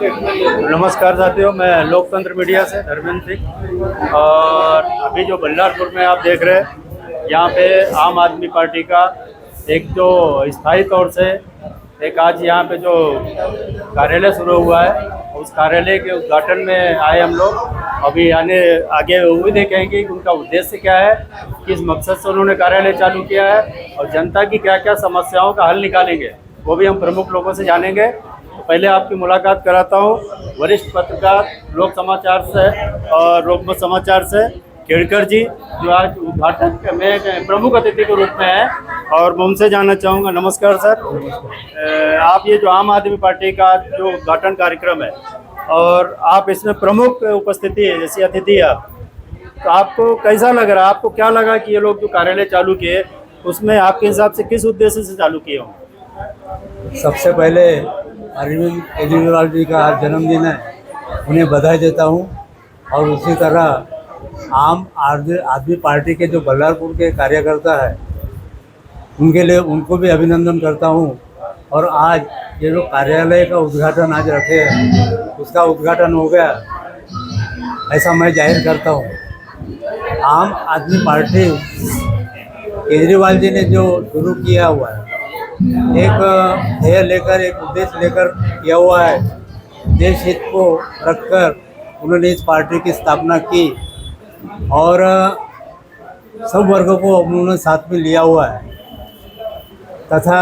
नमस्कार साथियों, मैं लोकतंत्र मीडिया से धर्मेंद्र सिंह। और अभी जो बल्लारपुर में आप देख रहे हैं, यहाँ पे आम आदमी पार्टी का एक जो स्थायी तौर से एक आज यहाँ पे जो कार्यालय शुरू हुआ है, उस कार्यालय के उद्घाटन में आए हम लोग। अभी आगे वो भी देखेंगे कि उनका उद्देश्य क्या है, किस मकसद से उन्होंने कार्यालय चालू किया है और जनता की क्या क्या समस्याओं का हल निकालेंगे, वो भी हम प्रमुख लोगों से जानेंगे। पहले आपकी मुलाकात कराता हूँ वरिष्ठ पत्रकार लोक समाचार से और लोकमत समाचार से खेड़कर जी, जो आज उद्घाटक में प्रमुख अतिथि के रूप में हैं, और मैं उनसे जानना चाहूँगा। नमस्कार सर। आप ये जो आम आदमी पार्टी का जो उद्घाटन कार्यक्रम है और आप इसमें प्रमुख उपस्थिति है, जैसे अतिथि है आप, तो आपको कैसा लग रहा है? आपको क्या लगा कि ये लोग जो कार्यालय चालू किए, उसमें आपके हिसाब से किस उद्देश्य से चालू किए होंगे? सबसे पहले अरविंद केजरीवाल जी का आज जन्मदिन है, उन्हें बधाई देता हूं। और उसी तरह आम आदमी पार्टी के जो बल्लारपुर के कार्यकर्ता है, उनके लिए उनको भी अभिनंदन करता हूं। और आज ये जो कार्यालय का उद्घाटन आज रखे हैं, उसका उद्घाटन हो गया, ऐसा मैं जाहिर करता हूं। आम आदमी पार्टी केजरीवाल जी ने जो शुरू किया हुआ है, एक ध्येय लेकर, एक उद्देश्य लेकर किया हुआ है, देश हित को रखकर उन्होंने इस पार्टी की स्थापना की और सब वर्गों को उन्होंने साथ में लिया हुआ है। तथा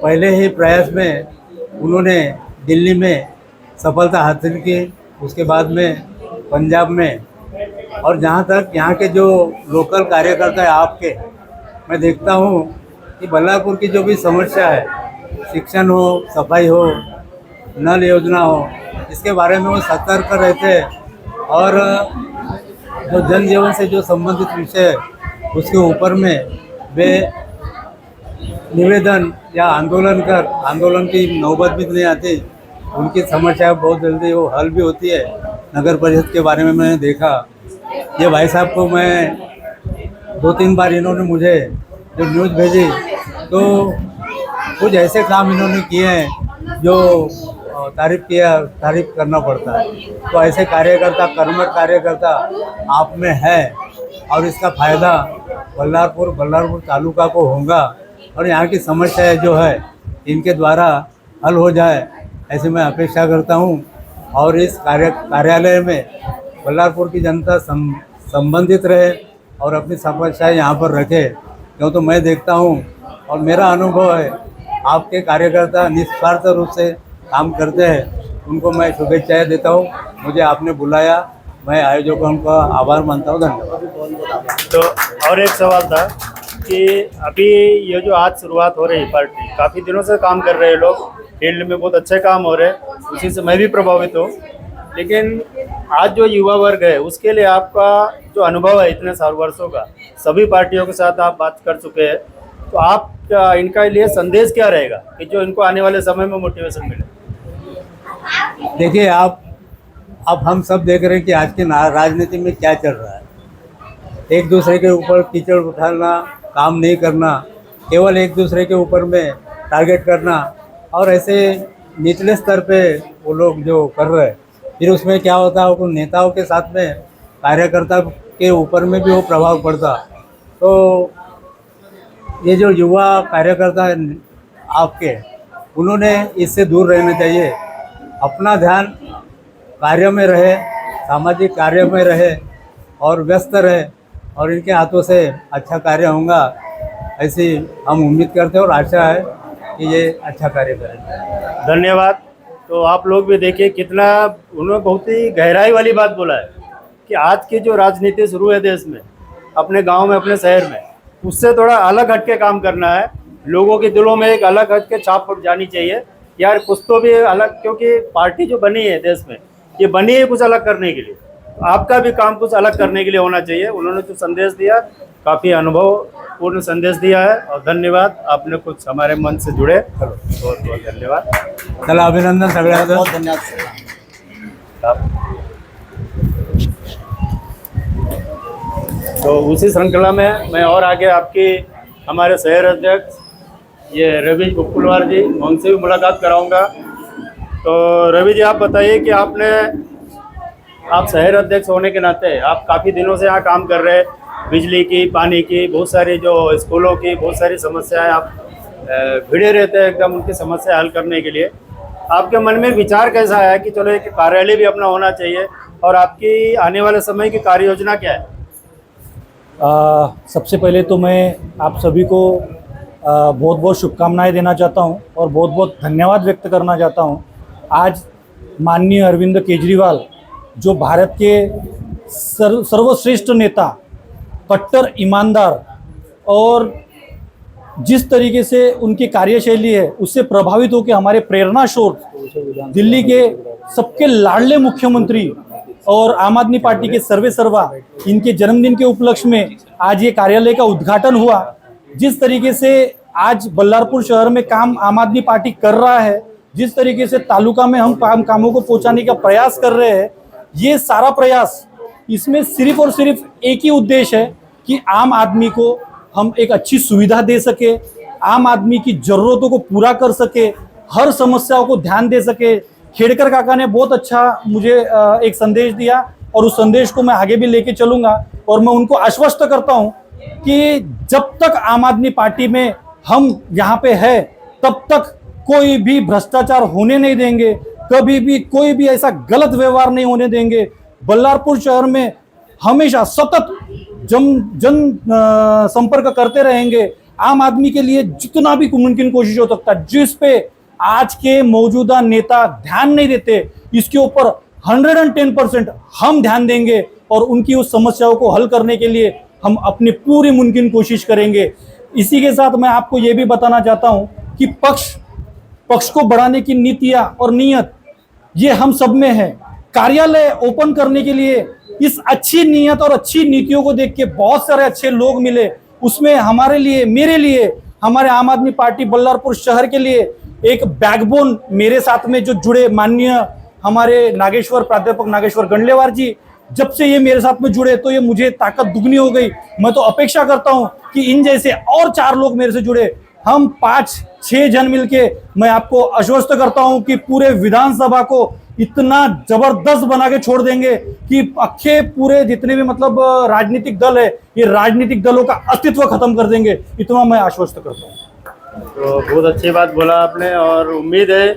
पहले ही प्रयास में उन्होंने दिल्ली में सफलता हासिल की, उसके बाद में पंजाब में, और जहाँ तक यहाँ के जो लोकल कार्यकर्ता है आपके, मैं देखता हूँ कि बल्लारपुर की जो भी समस्या है, शिक्षण हो, सफाई हो, नल योजना हो, इसके बारे में वो सतर्क रहते हैं। और जो जनजीवन से जो संबंधित विषय है, उसके ऊपर में वे निवेदन या आंदोलन की नौबत भी नहीं आती। उनकी समस्या बहुत जल्दी वो हल भी होती है। नगर परिषद के बारे में मैंने देखा, ये भाई साहब को मैं 2-3 बार इन्होंने मुझे जो न्यूज़ भेजी, तो कुछ ऐसे काम इन्होंने किए हैं जो तारीफ करना पड़ता है। तो ऐसे कार्यकर्ता, कर्मठ कार्यकर्ता आप में है, और इसका फ़ायदा बल्लारपुर तालुका को होगा, और यहाँ की समस्याएं जो है इनके द्वारा हल हो जाए, ऐसे मैं अपेक्षा करता हूँ। और इस कार्यालय में बल्लारपुर की जनता संबंधित रहे और अपनी समस्याएं यहाँ पर रखे, क्यों तो मैं देखता हूँ और मेरा अनुभव है, आपके कार्यकर्ता निस्वार्थ रूप से काम करते हैं। उनको मैं शुभेच्छाएं देता हूँ। मुझे आपने बुलाया, मैं आयोजकों का आभार मानता हूँ। धन्यवाद। तो और एक सवाल था कि अभी ये जो आज शुरुआत हो रही है पार्टी, काफ़ी दिनों से काम कर रहे हैं लोग, फील्ड में बहुत अच्छे काम हो रहे हैं, उसी से मैं भी प्रभावित हूँ। लेकिन आज जो युवा वर्ग है, उसके लिए आपका जो अनुभव है इतने साल वर्षों का, सभी पार्टियों के साथ आप बात कर चुके हैं, तो आपका इनका लिए संदेश क्या रहेगा कि जो इनको आने वाले समय में मोटिवेशन मिले? देखिए, अब हम सब देख रहे हैं कि आज के राजनीति में क्या चल रहा है। एक दूसरे के ऊपर कीचड़ उठाना, काम नहीं करना, केवल एक दूसरे के ऊपर में टारगेट करना, और ऐसे निचले स्तर पे वो लोग जो कर रहे हैं, फिर उसमें क्या होता है, उन नेताओं के साथ में कार्यकर्ता के ऊपर में भी वो प्रभाव पड़ता। तो ये जो युवा कार्यकर्ता है आपके, उन्होंने इससे दूर रहना चाहिए, अपना ध्यान कार्य में रहे, सामाजिक कार्य में रहे और व्यस्त रहे, और इनके हाथों से अच्छा कार्य होगा, ऐसी हम उम्मीद करते हैं और आशा है कि ये अच्छा कार्य करेंगे। धन्यवाद। तो आप लोग भी देखिए कितना उन्होंने बहुत ही गहराई वाली बात बोला है कि आज की जो राजनीति शुरू है देश में, अपने गांव में, अपने शहर में, उससे थोड़ा अलग हटके काम करना है। लोगों के दिलों में एक अलग हटके छाप जानी चाहिए यार, कुछ तो भी अलग, क्योंकि पार्टी जो बनी है देश में, ये बनी है कुछ अलग करने के लिए। आपका भी काम कुछ अलग करने के लिए होना चाहिए। उन्होंने जो संदेश दिया, काफ़ी अनुभवपूर्ण संदेश दिया है, और धन्यवाद, आपने कुछ हमारे मन से जुड़े। चलो, बहुत बहुत धन्यवाद। चला, अभिनंदन सगळ्यांचं। बहुत धन्यवाद। तो उसी श्रृंखला में मैं और आगे आपकी हमारे शहर अध्यक्ष ये रवीश बुक्कुलवार जी, उनसे भी मुलाकात कराऊंगा। तो रवि जी आप बताइए कि आप शहर अध्यक्ष होने के नाते आप काफ़ी दिनों से यहाँ काम कर रहे हैं, बिजली की, पानी की, बहुत सारी जो स्कूलों की बहुत सारी समस्याएं आप भिड़े रहते हैं एकदम उनकी समस्या हल करने के लिए। आपके मन में विचार कैसा आया कि चलो एक कार्यालय भी अपना होना चाहिए, और आपकी आने वाले समय की कार्य योजना क्या है? सबसे पहले तो मैं आप सभी को बहुत बहुत शुभकामनाएं देना चाहता हूं और बहुत बहुत धन्यवाद व्यक्त करना चाहता हूं। आज माननीय अरविंद केजरीवाल जो भारत के सर्वश्रेष्ठ नेता, कट्टर ईमानदार, और जिस तरीके से उनकी कार्यशैली है उससे प्रभावित होकर हमारे प्रेरणा स्रोत दिल्ली के सबके लाडले मुख्यमंत्री और आम आदमी पार्टी के सर्वे सर्वा, इनके जन्मदिन के उपलक्ष्य में आज ये कार्यालय का उद्घाटन हुआ। जिस तरीके से आज बल्लारपुर शहर में काम आम आदमी पार्टी कर रहा है, जिस तरीके से तालुका में हम कामों को पहुंचाने का प्रयास कर रहे हैं, ये सारा प्रयास, इसमें सिर्फ और सिर्फ एक ही उद्देश्य है कि आम आदमी को हम एक अच्छी सुविधा दे सके, आम आदमी की ज़रूरतों को पूरा कर सके, हर समस्याओं को ध्यान दे सके। खेड़कर काका ने बहुत अच्छा मुझे एक संदेश दिया और उस संदेश को मैं आगे भी लेके चलूँगा, और मैं उनको आश्वस्त करता हूँ कि जब तक आम आदमी पार्टी में हम यहाँ पे है तब तक कोई भी भ्रष्टाचार होने नहीं देंगे, कभी भी कोई भी ऐसा गलत व्यवहार नहीं होने देंगे। बल्लारपुर शहर में हमेशा सतत जन संपर्क करते रहेंगे। आम आदमी के लिए जितना भी मुमकिन कोशिश हो सकता है, जिस पे आज के मौजूदा नेता ध्यान नहीं देते, इसके ऊपर 110% हम ध्यान देंगे और उनकी उस समस्याओं को हल करने के लिए हम अपनी पूरी मुमकिन कोशिश करेंगे। इसी के साथ मैं आपको ये भी बताना चाहता हूँ कि पक्ष को बढ़ाने की नीतियाँ और नीयत ये हम सब में है। कार्यालय ओपन करने के लिए इस अच्छी नीयत और अच्छी नीतियों को देख के बहुत सारे अच्छे लोग मिले, उसमें हमारे लिए, मेरे लिए, हमारे आम आदमी पार्टी बल्लारपुर शहर के लिए एक बैकबोन मेरे साथ में जो जुड़े माननीय हमारे प्राध्यापक नागेश्वर गंडलेवार जी, जब से ये मेरे साथ में जुड़े तो ये मुझे ताकत दुगनी हो गई। मैं तो अपेक्षा करता हूँ कि इन जैसे और 4 लोग मेरे से जुड़े, हम 5-6 जन मिलके, मैं आपको आश्वस्त करता हूँ कि पूरे विधानसभा को इतना जबरदस्त बना के छोड़ देंगे कि अखे पूरे जितने भी मतलब राजनीतिक दल है, ये राजनीतिक दलों का अस्तित्व खत्म कर देंगे, इतना मैं आश्वस्त करता हूँ। तो बहुत अच्छी बात बोला आपने, और उम्मीद है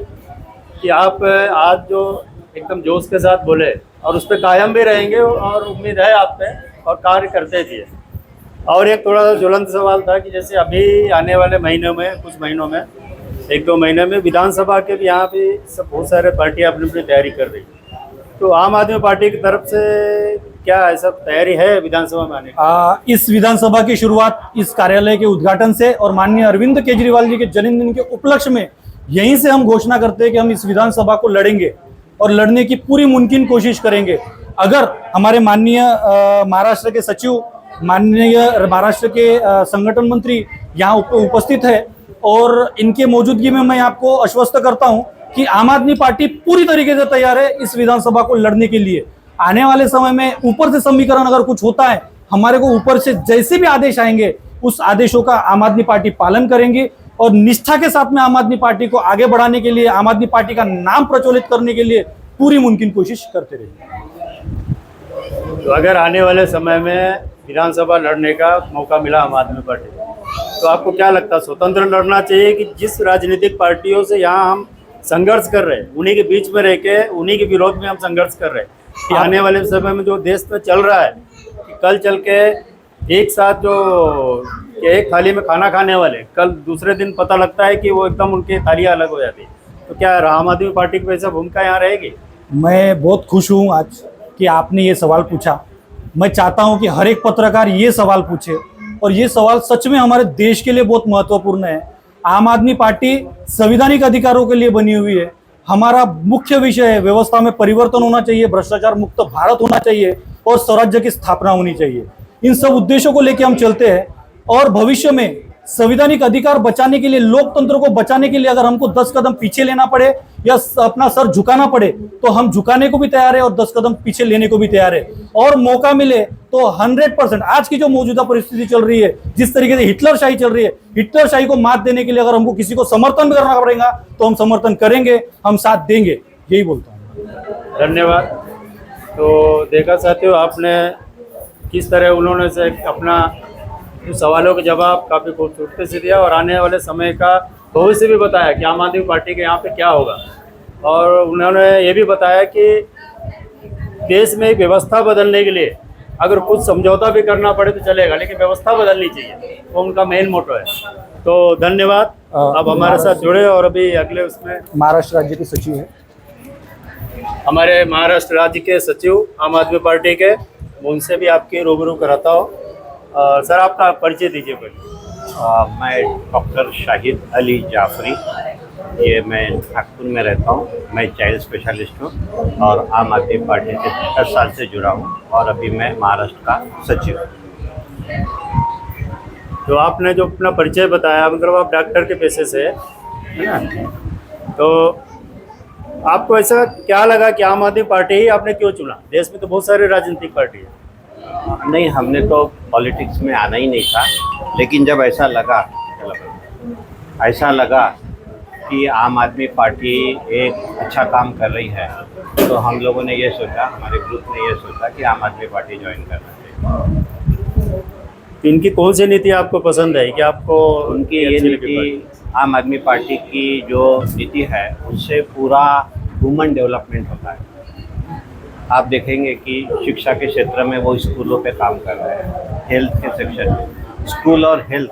कि आप आज जो एकदम जोश के साथ बोले और उस पर कायम भी रहेंगे, और उम्मीद है आप पे, और कार्य करते भी है। और एक थोड़ा सा ज्वलंत सवाल था कि जैसे अभी आने वाले महीनों में, कुछ महीनों में, 1-2 महीने में विधानसभा के भी यहाँ पे सब बहुत सारे पार्टियाँ अपनी अपनी तैयारी कर रही है, तो आम आदमी पार्टी की तरफ से क्या ऐसा तैयारी है विधानसभा में आने की? इस विधानसभा की शुरुआत इस कार्यालय के उद्घाटन से और माननीय अरविंद केजरीवाल जी के जन्मदिन के उपलक्ष्य में यहीं से हम घोषणा करते हैं कि हम इस विधानसभा को लड़ेंगे और लड़ने की पूरी मुमकिन कोशिश करेंगे। अगर हमारे माननीय महाराष्ट्र के सचिव, माननीय महाराष्ट्र के संगठन मंत्री यहाँ उपस्थित है, और इनके मौजूदगी में मैं आपको आश्वस्त करता हूँ कि आम आदमी पार्टी पूरी तरीके से तैयार है इस विधानसभा को लड़ने के लिए। आने वाले समय में ऊपर से समीकरण अगर कुछ होता है, हमारे को ऊपर से जैसे भी आदेश आएंगे उस आदेशों का आम आदमी पार्टी पालन करेंगे, और निष्ठा के साथ में आम आदमी पार्टी को आगे बढ़ाने के लिए, आम आदमी पार्टी का नाम प्रचलित करने के लिए पूरी मुमकिन कोशिश करते रहेंगे। तो अगर आने वाले समय में विधानसभा लड़ने का मौका मिला आम आदमी पार्टी को, तो आपको क्या लगता है, स्वतंत्र लड़ना चाहिए कि जिस राजनीतिक पार्टियों से यहाँ हम संघर्ष कर रहे हैं उन्हीं के बीच में रह के उन्हीं के विरोध में हम संघर्ष कर रहे हैं, कि आने वाले समय में जो देश में चल रहा है कि कल चल के एक साथ जो एक थाली में खाना खाने वाले, कल दूसरे दिन पता लगता है कि वो एकदम उनकी थालियाँ अलग हो जाती है, तो क्या आम आदमी पार्टी की वैसे भूमिका यहाँ रहेगी? मैं बहुत खुश हूँ आज कि आपने ये सवाल पूछा। मैं चाहता हूँ कि हर एक पत्रकार ये सवाल पूछे, और ये सवाल सच में हमारे देश के लिए बहुत महत्वपूर्ण है। आम आदमी पार्टी संवैधानिक अधिकारों के लिए बनी हुई है। हमारा मुख्य विषय है व्यवस्था में परिवर्तन होना चाहिए, भ्रष्टाचार मुक्त भारत होना चाहिए और स्वराज्य की स्थापना होनी चाहिए। इन सब उद्देश्यों को लेकर हम चलते हैं, और भविष्य में संवैधानिक अधिकार बचाने के लिए, लोकतंत्र को बचाने के लिए अगर हमको 10 कदम पीछे लेना पड़े या अपना सर झुकाना पड़े तो हम झुकाने को भी तैयार है और 10 कदम पीछे लेने को भी तैयार है। और मौका मिले तो 100% आज की जो मौजूदा परिस्थिति चल रही है, जिस तरीके से हिटलरशाही चल रही है, हिटलरशाही को मात देने के लिए अगर हमको किसी को समर्थन करना पड़ेगा तो हम समर्थन करेंगे, हम साथ देंगे, यही बोलता हूँ। धन्यवाद। तो देखा साथियों, आपने किस तरह उन्होंने से अपना सवालों के जवाब काफ़ी खूबसूरती से दिया और आने वाले समय का भविष्य भी बताया कि आम आदमी पार्टी के यहाँ पे क्या होगा। और उन्होंने ये भी बताया कि देश में व्यवस्था बदलने के लिए अगर कुछ समझौता भी करना पड़े तो चलेगा, लेकिन व्यवस्था बदलनी चाहिए, वो उनका मेन मोटो है। तो धन्यवाद, अब हमारे साथ जुड़े। और अभी अगले उसमें महाराष्ट्र राज्य के सचिव है, हमारे महाराष्ट्र राज्य के सचिव आम आदमी पार्टी के, उनसे भी आपके रूबरू कराता हूँ। सर, आपका परिचय दीजिए पहले। मैं डॉक्टर शाहिद अली जाफरी, ये मैं नागपुर में रहता हूँ। मैं चाइल्ड स्पेशलिस्ट हूँ और आम आदमी पार्टी से 10 साल से जुड़ा हूँ और अभी मैं महाराष्ट्र का सचिव हूँ। तो आपने जो अपना परिचय बताया, मतलब आप डॉक्टर के पेशे से है ना, तो आपको ऐसा क्या लगा कि आम आदमी पार्टी ही आपने क्यों चुना? देश में तो बहुत सारी राजनीतिक पार्टी है। नहीं, हमने तो पॉलिटिक्स में आना ही नहीं था, लेकिन जब ऐसा लगा कि आम आदमी पार्टी एक अच्छा काम कर रही है, तो हम लोगों ने ये सोचा, हमारे ग्रुप ने ये सोचा कि आम आदमी पार्टी ज्वाइन करना चाहिए। इनकी कौन सी नीति आपको पसंद है कि आपको उनकी ये नीति, आम आदमी पार्टी की जो नीति है, उससे पूरा ह्यूमन डेवलपमेंट होता है। आप देखेंगे कि शिक्षा के क्षेत्र में वो स्कूलों पे काम कर रहे हैं, हेल्थ के सेक्शन में। स्कूल और हेल्थ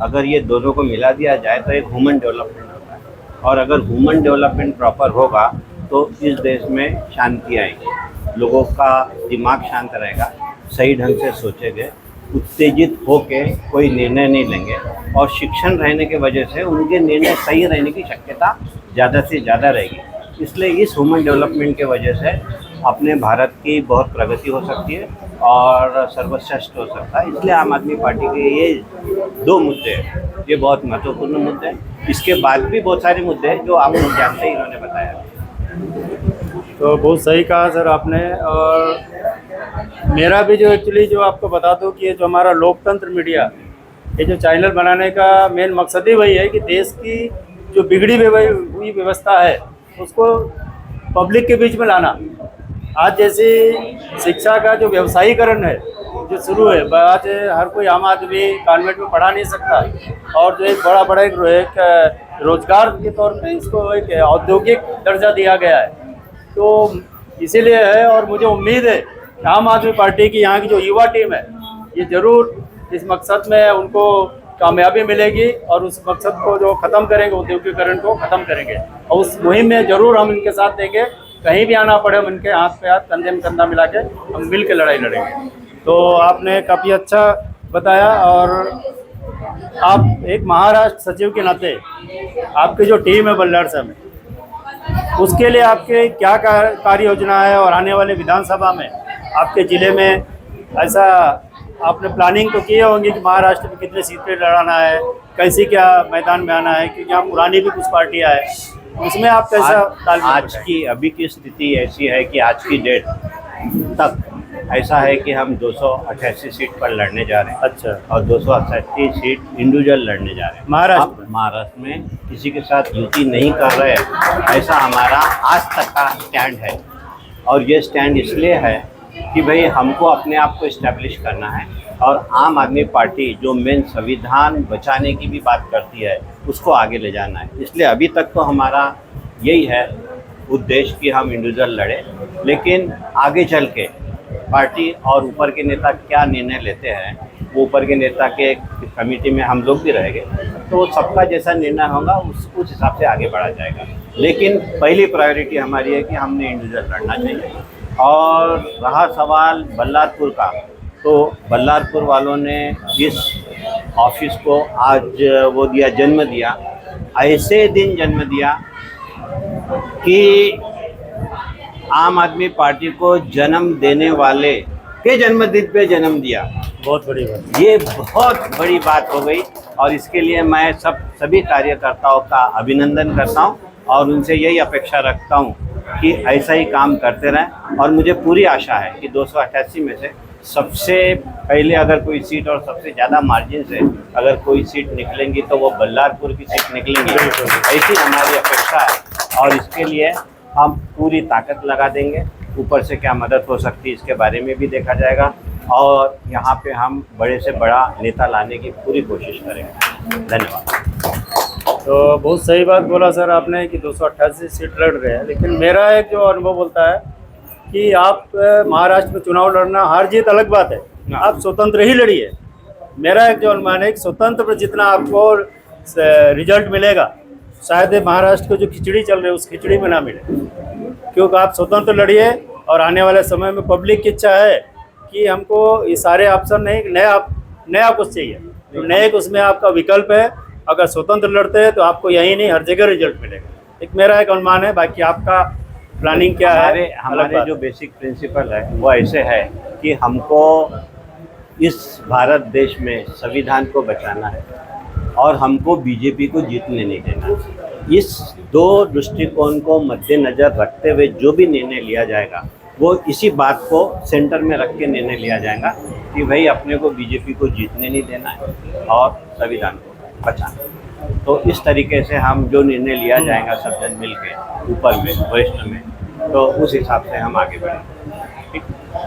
अगर ये दोनों को मिला दिया जाए तो एक ह्यूमन डेवलपमेंट होता है, और अगर ह्यूमन डेवलपमेंट प्रॉपर होगा तो इस देश में शांति आएगी, लोगों का दिमाग शांत रहेगा, सही ढंग से सोचेंगे, उत्तेजित होके कोई निर्णय नहीं लेंगे, और शिक्षण रहने के वजह से उनके निर्णय सही रहने की शक्यता ज़्यादा से ज़्यादा रहेगी। इसलिए इस ह्यूमन डेवलपमेंट के वजह से अपने भारत की बहुत प्रगति हो सकती है और सर्वश्रेष्ठ हो सकता है। इसलिए आम आदमी पार्टी के ये 2 मुद्दे हैं, ये बहुत महत्वपूर्ण मुद्दे हैं। इसके बाद भी बहुत सारे मुद्दे हैं जो आप लोग जानते ही इन्होंने बताया। तो बहुत सही कहा सर आपने। और मेरा भी जो एक्चुअली जो आपको बता दूं कि ये जो हमारा लोकतंत्र मीडिया, ये जो चैनल बनाने का मेन मकसद ही वही है कि देश की जो बिगड़ी हुई व्यवस्था है उसको पब्लिक के बीच में लाना। आज जैसे शिक्षा का जो व्यवसायीकरण है जो शुरू है, आज हर कोई आम आदमी कॉन्वेंट में पढ़ा नहीं सकता, और जो एक बड़ा एक रोजगार के तौर पे इसको एक औद्योगिक दर्जा दिया गया है, तो इसीलिए है। और मुझे उम्मीद है कि आम आदमी पार्टी की यहाँ की जो युवा टीम है, ये ज़रूर इस मकसद में उनको कामयाबी मिलेगी और उस मकसद को जो ख़त्म करेंगे, औद्योगिकरण को ख़त्म करेंगे, और उस मुहिम में ज़रूर हम इनके साथ देंगे। कहीं भी आना पड़े हम इनके हाथ पे हाथ, कंधे में कंधा मिला के हम मिल के लड़ाई लड़ेंगे। तो आपने काफ़ी अच्छा बताया। और आप एक महाराष्ट्र सचिव के नाते आपकी जो टीम है बल्लारसा में, उसके लिए आपके क्या कार्य योजना है, और आने वाले विधानसभा में आपके ज़िले में ऐसा आपने प्लानिंग तो किए होंगे कि महाराष्ट्र में कितने सीटें लड़ाना है, कैसी क्या मैदान में आना है, क्योंकि यहाँ पुरानी भी कुछ पार्टियाँ हैं, उसमें आप कैसा तालमेल? आज की अभी की स्थिति ऐसी है कि आज की डेट तक ऐसा है कि हम 288 सीट पर लड़ने जा रहे हैं। अच्छा। और 238 सीट इंडिविजुअल लड़ने जा रहे हैं। महाराष्ट्र में किसी के साथ युति नहीं कर रहे हैं, ऐसा हमारा आज तक का स्टैंड है। और ये स्टैंड इसलिए है कि भाई हमको अपने आप को इस्टेब्लिश करना है, और आम आदमी पार्टी जो मेन संविधान बचाने की भी बात करती है उसको आगे ले जाना है। इसलिए अभी तक तो हमारा यही है उद्देश्य कि हम इंडिविजुअल लड़े, लेकिन आगे चल के पार्टी और ऊपर के नेता क्या निर्णय लेते हैं, वो ऊपर के नेता के कमेटी में हम लोग भी रहेंगे, तो सबका जैसा निर्णय होगा उस हिसाब से आगे बढ़ा जाएगा। लेकिन पहली प्रायोरिटी हमारी है कि हमने इंडिविजुअल लड़ना चाहिए। और रहा सवाल बल्लारपुर का, तो बल्लारपुर वालों ने इस ऑफिस को आज वो दिया, जन्म दिया, ऐसे दिन जन्म दिया कि आम आदमी पार्टी को जन्म देने वाले के जन्मदिन पे जन्म दिया। बहुत बड़ी बात। ये बहुत बड़ी बात हो गई और इसके लिए मैं सभी कार्यकर्ताओं का अभिनंदन करता हूँ और उनसे यही अपेक्षा रखता हूँ कि ऐसा ही काम करते रहें। और मुझे पूरी आशा है कि 288 में से सबसे पहले अगर कोई सीट और सबसे ज़्यादा मार्जिन से अगर कोई सीट निकलेंगी तो वो बल्लारपुर की सीट निकलेंगी, ऐसी हमारी अपेक्षा है। और इसके लिए हम पूरी ताकत लगा देंगे। ऊपर से क्या मदद हो सकती है इसके बारे में भी देखा जाएगा और यहाँ पे हम बड़े से बड़ा नेता लाने की पूरी कोशिश करेंगे। धन्यवाद। तो बहुत सही बात बोला सर आपने कि 288 सीट लड़ रहे हैं, लेकिन मेरा एक जो अनुभव बोलता है कि आप महाराष्ट्र में चुनाव लड़ना, हार जीत अलग बात है, आप स्वतंत्र ही लड़िए। मेरा एक जो अनुमान है कि स्वतंत्र पर जितना आपको रिजल्ट मिलेगा शायद महाराष्ट्र को जो खिचड़ी चल रही है उस खिचड़ी में ना मिले, क्योंकि आप स्वतंत्र लड़िए और आने वाले समय में पब्लिक की इच्छा है कि हमको ये सारे ऑप्शन नहीं, नया कुछ चाहिए, तो नए उसमें आपका विकल्प है। अगर स्वतंत्र लड़ते हैं तो आपको यही नहीं हर जगह रिजल्ट मिलेगा। एक मेरा एक अनुमान है, बाकी आपका प्लानिंग क्या है? हमारे जो बेसिक प्रिंसिपल है वो ऐसे है कि हमको इस भारत देश में संविधान को बचाना है और हमको बीजेपी को जीतने नहीं देना। इस दो दृष्टिकोण को मद्देनज़र रखते हुए जो भी निर्णय लिया जाएगा वो इसी बात को सेंटर में रख के निर्णय लिया जाएगा कि भाई अपने को बीजेपी को जीतने नहीं देना है और संविधान को बचाना है। तो इस तरीके से हम जो निर्णय लिया जाएगा सब जन मिल के ऊपर में वरिष्ठ में, तो उस हिसाब से हम आगे बढ़ेंगे।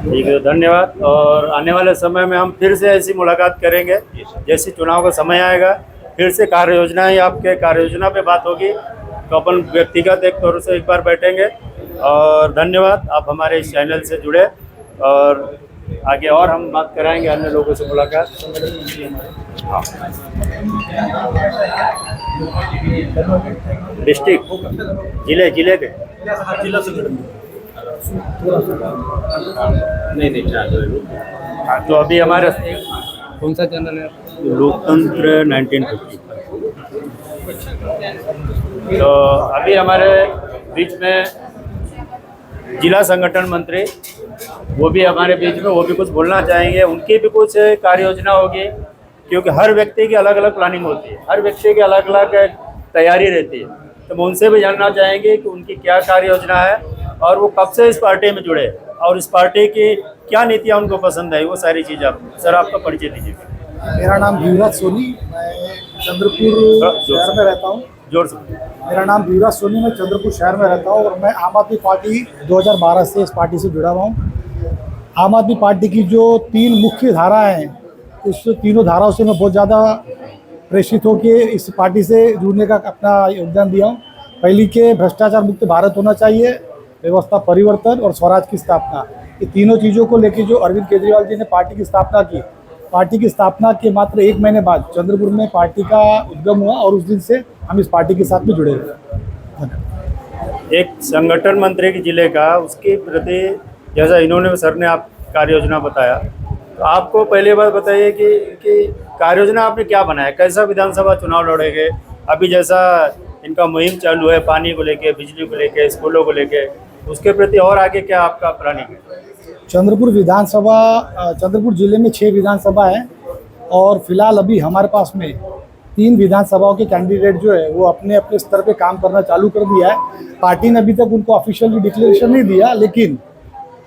ठीक है, धन्यवाद। और आने वाले समय में हम फिर से ऐसी मुलाकात करेंगे, जैसे चुनाव का समय आएगा फिर से कार्य योजना ही आपके कार्य योजना पे बात होगी, तो अपन व्यक्तिगत एक तौर से एक बार बैठेंगे। और धन्यवाद, आप हमारे इस चैनल से जुड़े और आगे और हम बात कराएंगे अन्य लोगों से मुलाकात। हाँ, डिस्ट्रिक्ट जिले के जिला संगठन हाँ, तो अभी हमारे कौन सा चैनल है? लोकतंत्र 1950। तो अभी हमारे बीच में जिला संगठन मंत्री वो भी हमारे बीच में, वो भी कुछ बोलना चाहेंगे। उनकी भी कुछ कार्य योजना होगी, क्योंकि हर व्यक्ति की अलग अलग प्लानिंग होती है, हर व्यक्ति की अलग अलग तैयारी रहती है। तो हम उनसे भी जानना चाहेंगे कि उनकी क्या कार्य योजना है और वो कब से इस पार्टी में जुड़े और इस पार्टी की क्या नीतियाँ उनको पसंद है, वो सारी चीज़ आप सर आपका परिचय दीजिए। मेरा नाम युवराज सोनी, मैं चंद्रपुर शहर में रहता हूँ। जोर से। मेरा नाम युवराज सोनी, मैं चंद्रपुर शहर में रहता हूँ और मैं आम आदमी पार्टी 2012 से इस पार्टी से जुड़ा हुआ हूँ। आम आदमी पार्टी की जो 3 मुख्य धाराएं हैं, उस तीनों धाराओं से मैं बहुत ज़्यादा प्रेषित होकर इस पार्टी से जुड़ने का अपना योगदान दिया हूँ। पहली के भ्रष्टाचार मुक्त भारत होना चाहिए, व्यवस्था परिवर्तन और स्वराज की स्थापना, ये तीनों चीज़ों को लेकर जो अरविंद केजरीवाल जी ने पार्टी की स्थापना की, पार्टी की स्थापना के मात्र 1 महीने बाद चंद्रपुर में पार्टी का उद्गम हुआ और उस दिन से हम इस पार्टी के साथ में जुड़े हुए। एक संगठन मंत्री के जिले का, उसके प्रति जैसा इन्होंने सर ने आप कार्य योजना बताया, तो आपको पहले बात बताइए कि कार्य योजना आपने क्या बनाया, कैसा विधानसभा चुनाव लड़ेंगे? अभी जैसा इनका मुहिम चालू है पानी को लेके, बिजली को लेके, स्कूलों को लेके, उसके प्रति और आगे क्या आपका प्लानिंग है? चंद्रपुर जिले में 6 विधानसभा है और फिलहाल अभी हमारे पास में 3 विधानसभाओं के कैंडिडेट जो है वो अपने अपने स्तर पे काम करना चालू कर दिया है। पार्टी ने अभी तक उनको ऑफिशियली डिक्लेरेशन नहीं दिया, लेकिन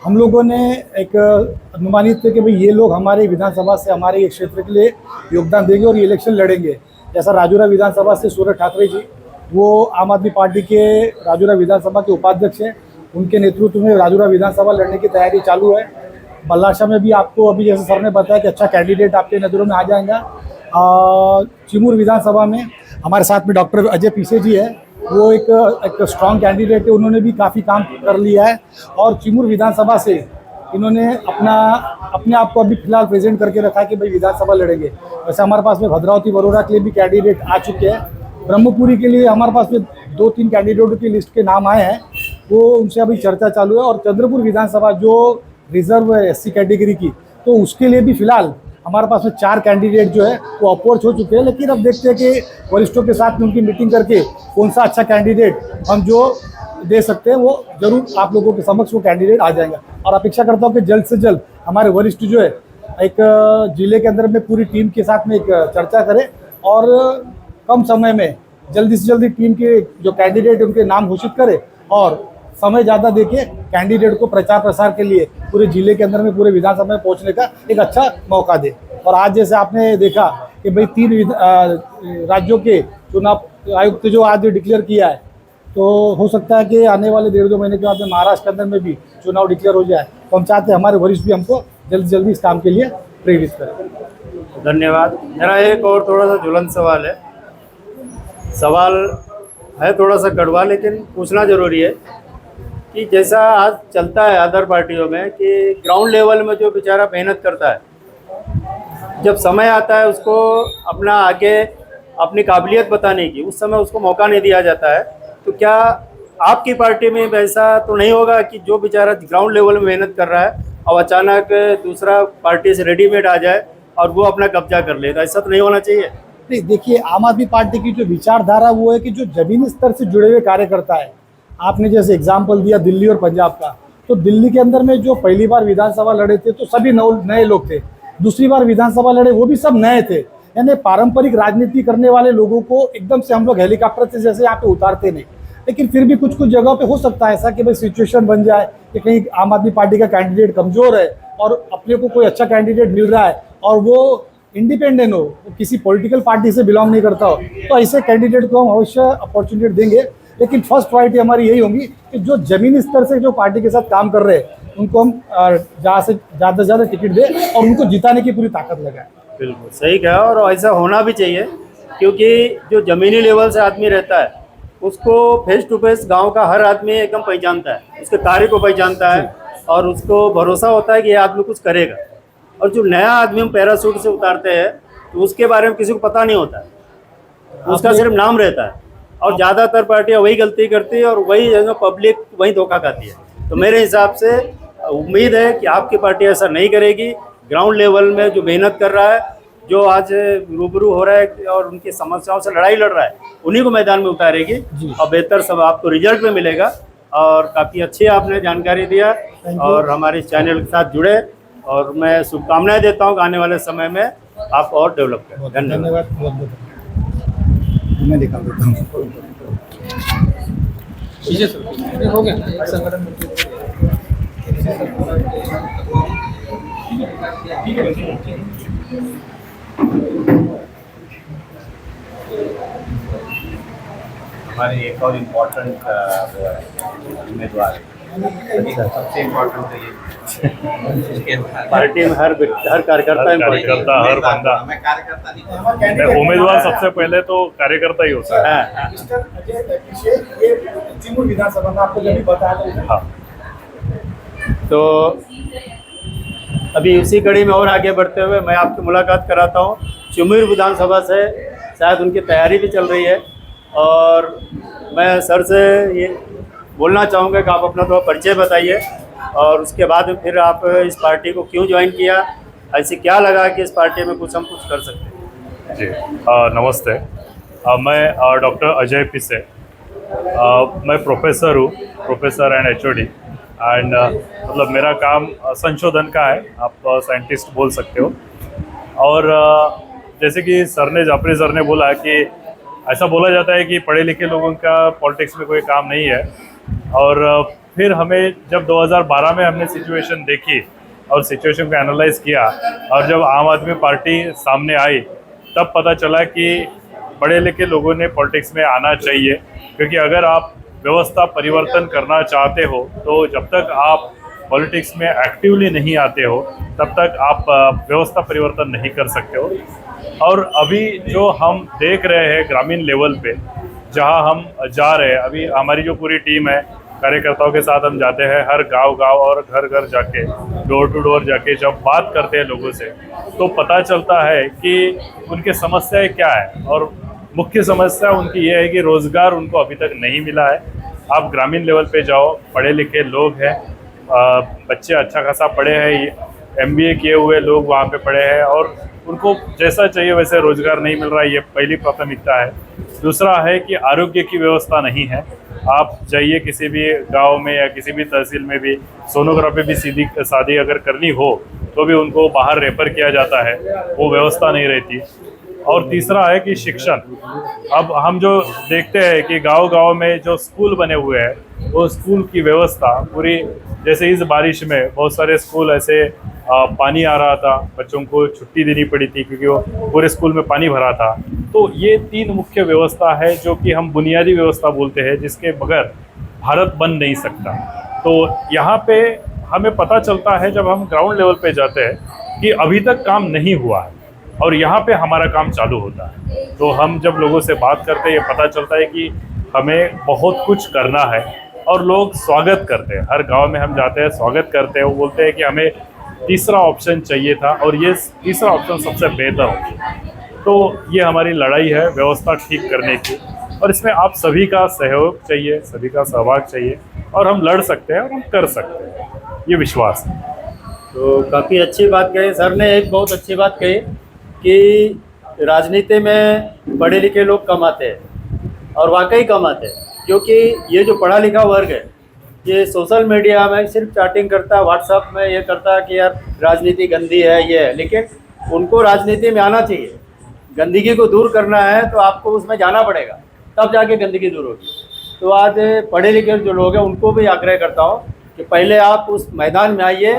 हम लोगों ने एक अनुमानित थे कि भाई ये लोग हमारे विधानसभा से हमारे ये क्षेत्र के लिए योगदान देंगे और ये इलेक्शन लड़ेंगे। जैसा राजूरा विधानसभा से सूरज ठाकरे जी, वो आम आदमी पार्टी के राजूरा विधानसभा के उपाध्यक्ष हैं, उनके नेतृत्व में राजूरा विधानसभा लड़ने की तैयारी चालू है। बल्लाशाह में भी आपको अभी जैसे सर ने बताया कि अच्छा कैंडिडेट आपके नज़रों में आ जाएगा। चिमूर विधानसभा में हमारे साथ में डॉक्टर अजय पीसे जी है, वो एक स्ट्रॉन्ग कैंडिडेट है, उन्होंने भी काफ़ी काम कर लिया है और चिमूर विधानसभा से इन्होंने अपने आप को अभी फिलहाल प्रेजेंट करके रखा है कि भाई विधानसभा लड़ेंगे। वैसे हमारे पास में भद्रावती बरोड़ा के लिए भी कैंडिडेट आ चुके हैं। ब्रह्मपुरी के लिए हमारे पास में 2-3 कैंडिडेटों की लिस्ट के नाम आए हैं, वो उनसे अभी चर्चा चालू है। और चंद्रपुर विधानसभा जो रिजर्व है SC कैटेगरी की, तो उसके लिए भी फिलहाल हमारे पास में 4 कैंडिडेट जो है वो अप्रोच हो चुके हैं। लेकिन अब देखते हैं कि वरिष्ठों के साथ में उनकी मीटिंग करके कौन सा अच्छा कैंडिडेट हम जो दे सकते हैं वो जरूर आप लोगों के समक्ष वो कैंडिडेट आ जाएंगे। और अपेक्षा करता हूँ कि जल्द से जल्द हमारे वरिष्ठ जो है एक जिले के अंदर में पूरी टीम के साथ में एक चर्चा करें और कम समय में जल्दी से जल्दी टीम के जो कैंडिडेट है उनके नाम घोषित करें और समय ज़्यादा देके कैंडिडेट को प्रचार प्रसार के लिए पूरे जिले के अंदर में पूरे विधानसभा में पहुंचने का एक अच्छा मौका दे। और आज जैसे आपने देखा कि भाई 3 राज्यों के चुनाव आयुक्त जो आज डिक्लेयर किया है, तो हो सकता है कि आने वाले 1.5-2 महीने के बाद में महाराष्ट्र के अंदर में भी चुनाव डिक्लेयर हो जाए। तो हम चाहते हैं हमारे वरिष्ठ भी हमको जल्दी जल्दी इस काम के लिए प्रेरित करें। धन्यवाद। मेरा एक और थोड़ा सा ज्वलंत सवाल है, सवाल है थोड़ा सा कड़वा लेकिन पूछना ज़रूरी है कि जैसा आज चलता है अदर पार्टियों में कि ग्राउंड लेवल में जो बेचारा मेहनत करता है, जब समय आता है उसको अपना आगे अपनी काबिलियत बताने की, उस समय उसको मौका नहीं दिया जाता है। तो क्या आपकी पार्टी में वैसा तो नहीं होगा कि जो बेचारा ग्राउंड लेवल में मेहनत कर रहा है और अचानक दूसरा पार्टी से रेडीमेड आ जाए और वो अपना कब्जा कर ले? तो ऐसा तो नहीं होना चाहिए। नहीं, देखिए आम आदमी पार्टी की जो विचारधारा वो है कि जो जमीनी स्तर से जुड़े हुए कार्यकर्ता है, आपने जैसे एग्जाम्पल दिया दिल्ली और पंजाब का, तो दिल्ली के अंदर में जो पहली बार विधानसभा लड़े थे तो सभी नए लोग थे, दूसरी बार विधानसभा लड़े वो भी सब नए थे। यानी पारंपरिक राजनीति करने वाले लोगों को एकदम से हम लोग हेलीकॉप्टर से जैसे यहाँ पे उतारते नहीं, लेकिन फिर भी कुछ कुछ जगहों पे हो सकता है ऐसा कि भाई सिचुएशन बन जाए कि कहीं आम आदमी पार्टी का कैंडिडेट कमज़ोर है और अपने को कोई अच्छा कैंडिडेट मिल रहा है और वो इंडिपेंडेंट हो, वो किसी पॉलिटिकल पार्टी से बिलोंग नहीं करता हो, तो ऐसे कैंडिडेट को हम अवश्य अपॉर्चुनिटी देंगे। लेकिन फर्स्ट प्रायोरिटी हमारी यही होगी कि जो जमीनी स्तर से जो पार्टी के साथ काम कर रहे हैं उनको हम ज़्यादा से ज़्यादा टिकट दें और उनको जिताने की पूरी ताकत लगाएं। बिल्कुल सही कहा, और ऐसा होना भी चाहिए, क्योंकि जो ज़मीनी लेवल से आदमी रहता है उसको फेस टू फेस गांव का हर आदमी एकदम पहचानता है, उसके कार्य को पहचानता है और उसको भरोसा होता है कि ये आदमी कुछ करेगा। और जो नया आदमी हम पैराशूट से उतारते हैं तो उसके बारे में किसी को पता नहीं होता है, उसका सिर्फ नाम रहता है और ज़्यादातर पार्टियाँ वही गलती करती है और वही जगह पब्लिक वही धोखा खाती है। तो मेरे हिसाब से उम्मीद है कि आपकी पार्टी ऐसा नहीं करेगी। ग्राउंड लेवल में जो मेहनत कर रहा है, जो आज रूबरू हो रहा है और उनकी समस्याओं से लड़ाई लड़ रहा है, उन्हीं को मैदान में उतारेगी और बेहतर सब आपको रिजल्ट में मिलेगा। और काफ़ी अच्छी आपने जानकारी दिया और हमारे इस चैनल के साथ जुड़े, और मैं शुभकामनाएं देता हूँ कि आने वाले समय में आप और डेवलप करें। धन्यवाद। बहुत बहुत मैं निकाल देता हूँ। हो गया संगठन हमारे एक और इम्पोर्टेंट उम्मीदवार सबसे इम्पोर्टेंट तो ये पार्टी में हर कार्यकर्ता हर बंदा, मैं कार्यकर्ता नहीं, मैं उम्मीदवार सबसे पहले तो कार्यकर्ता ही होता है। मिस्टर अजय अभिषेक, ये चिमूर विधानसभा में आपको जब भी बताया था। हाँ, तो अभी उसी कड़ी में और आगे बढ़ते हुए मैं आपकी मुलाकात कराता हूँ चिमूर विधानसभा से। शायद उनकी तैयारी भी चल रही है और मैं सर से ये बोलना चाहूँगा कि आप अपना थोड़ा परिचय बताइए और उसके बाद फिर आप इस पार्टी को क्यों ज्वाइन किया, ऐसे क्या लगा कि इस पार्टी में कुछ हम कुछ कर सकते हैं। जी नमस्ते। मैं डॉक्टर अजय पिसे, मैं प्रोफेसर हूँ, प्रोफेसर एंड HOD एंड मतलब मेरा काम संशोधन का है, आप साइंटिस्ट बोल सकते हो। और जैसे कि जाफरी सर ने बोला कि ऐसा बोला जाता है कि पढ़े लिखे लोगों का पॉलिटिक्स में कोई काम नहीं है, और फिर हमें जब 2012 में हमने सिचुएशन देखी और सिचुएशन को एनालाइज किया और जब आम आदमी पार्टी सामने आई तब पता चला कि पढ़े लिखे लोगों ने पॉलिटिक्स में आना चाहिए, क्योंकि अगर आप व्यवस्था परिवर्तन करना चाहते हो तो जब तक आप पॉलिटिक्स में एक्टिवली नहीं आते हो तब तक आप व्यवस्था परिवर्तन नहीं कर सकते हो। और अभी जो हम देख रहे हैं ग्रामीण लेवल पे जहां हम जा रहे हैं, अभी हमारी जो पूरी टीम है कार्यकर्ताओं के साथ हम जाते हैं हर गांव और घर घर जाके, डोर टू डोर जाके जब बात करते हैं लोगों से तो पता चलता है कि उनके समस्याएं क्या है। और मुख्य समस्या उनकी ये है कि रोज़गार उनको अभी तक नहीं मिला है। आप ग्रामीण लेवल पे जाओ, पढ़े लिखे लोग हैं, बच्चे अच्छा खासा पढ़े हैं, MBA किए हुए लोग वहाँ पे पढ़े हैं और उनको जैसा चाहिए वैसे रोज़गार नहीं मिल रहा है, ये पहली प्राथमिकता है। दूसरा है कि आरोग्य की व्यवस्था नहीं है, आप जाइए किसी भी गांव में या किसी भी तहसील में भी, सोनोग्राफी भी सीधी शादी अगर करनी हो तो भी उनको बाहर रेफर किया जाता है, वो व्यवस्था नहीं रहती। और तीसरा है कि शिक्षण। अब हम जो देखते हैं कि गांव-गांव में जो स्कूल बने हुए हैं, वो स्कूल की व्यवस्था पूरी, जैसे इस बारिश में बहुत सारे स्कूल ऐसे पानी आ रहा था, बच्चों को छुट्टी देनी पड़ी थी क्योंकि वो पूरे स्कूल में पानी भरा था। तो ये 3 मुख्य व्यवस्था है जो कि हम बुनियादी व्यवस्था बोलते हैं, जिसके बगैर भारत बन नहीं सकता। तो यहाँ पे हमें पता चलता है जब हम ग्राउंड लेवल पे जाते हैं कि अभी तक काम नहीं हुआ है और यहाँ पे हमारा काम चालू होता है। तो हम जब लोगों से बात करते हैं, ये पता चलता है कि हमें बहुत कुछ करना है और लोग स्वागत करते हैं। हर गांव में हम जाते हैं, स्वागत करते हैं, वो बोलते हैं कि हमें तीसरा ऑप्शन चाहिए था और ये तीसरा ऑप्शन सबसे बेहतर ऑप्शन। तो ये हमारी लड़ाई है व्यवस्था ठीक करने की, और इसमें आप सभी का सहयोग चाहिए, सभी का सहभाग चाहिए, और हम लड़ सकते हैं और हम कर सकते हैं, ये विश्वास है। तो काफ़ी अच्छी बात कही सर ने। एक बहुत अच्छी बात कही कि राजनीति में पढ़े लिखे लोग कम आते हैं, और वाकई कम आते हैं, क्योंकि ये जो पढ़ा लिखा वर्ग है ये सोशल मीडिया में सिर्फ चैटिंग करता है, व्हाट्सएप में ये करता है कि यार राजनीति गंदी है, ये है। लेकिन उनको राजनीति में आना चाहिए। गंदगी को दूर करना है तो आपको उसमें जाना पड़ेगा, तब जाके गंदगी दूर होगी। तो आज पढ़े लिखे जो लोग हैं उनको भी आग्रह करता हूँ कि पहले आप उस मैदान में आइए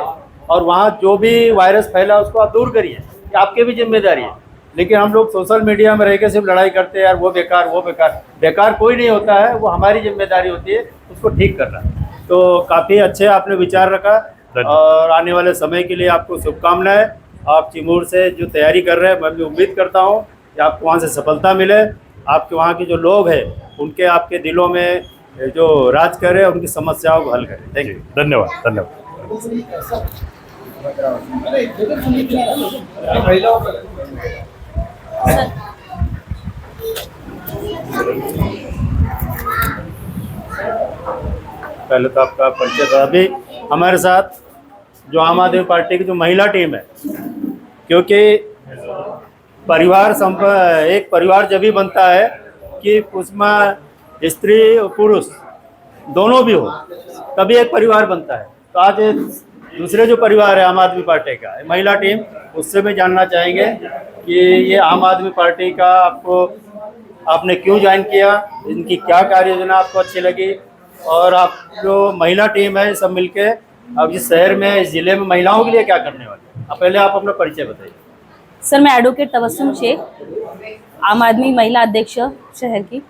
और वहाँ जो भी वायरस फैला उसको आप दूर करिए, ये आपकी भी जिम्मेदारी है। लेकिन हम लोग सोशल मीडिया में रह के सिर्फ लड़ाई करते हैं, यार वो बेकार, वो बेकार। बेकार कोई नहीं होता है, वो हमारी जिम्मेदारी होती है उसको ठीक करना। तो काफ़ी अच्छे आपने विचार रखा, और आने वाले समय के लिए आपको शुभकामनाएं। आप चिमूर से जो तैयारी कर रहे हैं, मैं भी उम्मीद करता हूँ कि आपको वहाँ से सफलता मिले। आपके वहाँ के जो लोग हैं उनके आपके दिलों में जो राज करें, उनकी समस्याओं को हल करें। Thank you. धन्यवाद धन्यवाद। पहले तो आपका परिचय था। अभी हमारे साथ जो आम आदमी पार्टी की जो महिला टीम है, क्योंकि एक परिवार जब भी बनता है कि उसमें स्त्री और पुरुष दोनों भी हो, तभी एक परिवार बनता है। तो आज दूसरे जो परिवार है आम आदमी पार्टी का, महिला टीम, उससे भी जानना चाहेंगे कि ये आम आदमी पार्टी का आपने क्यों ज्वाइन किया, इनकी क्या कार्य योजना आपको अच्छी लगी, और आप जो महिला टीम है सब मिलके अब इस शहर में, इस ज़िले में महिलाओं के लिए क्या करने वाले। अब पहले आप अपना परिचय बताइए। सर, मैं एडवोकेट तबस्सुम शेख, आम आदमी महिला अध्यक्ष शहर की।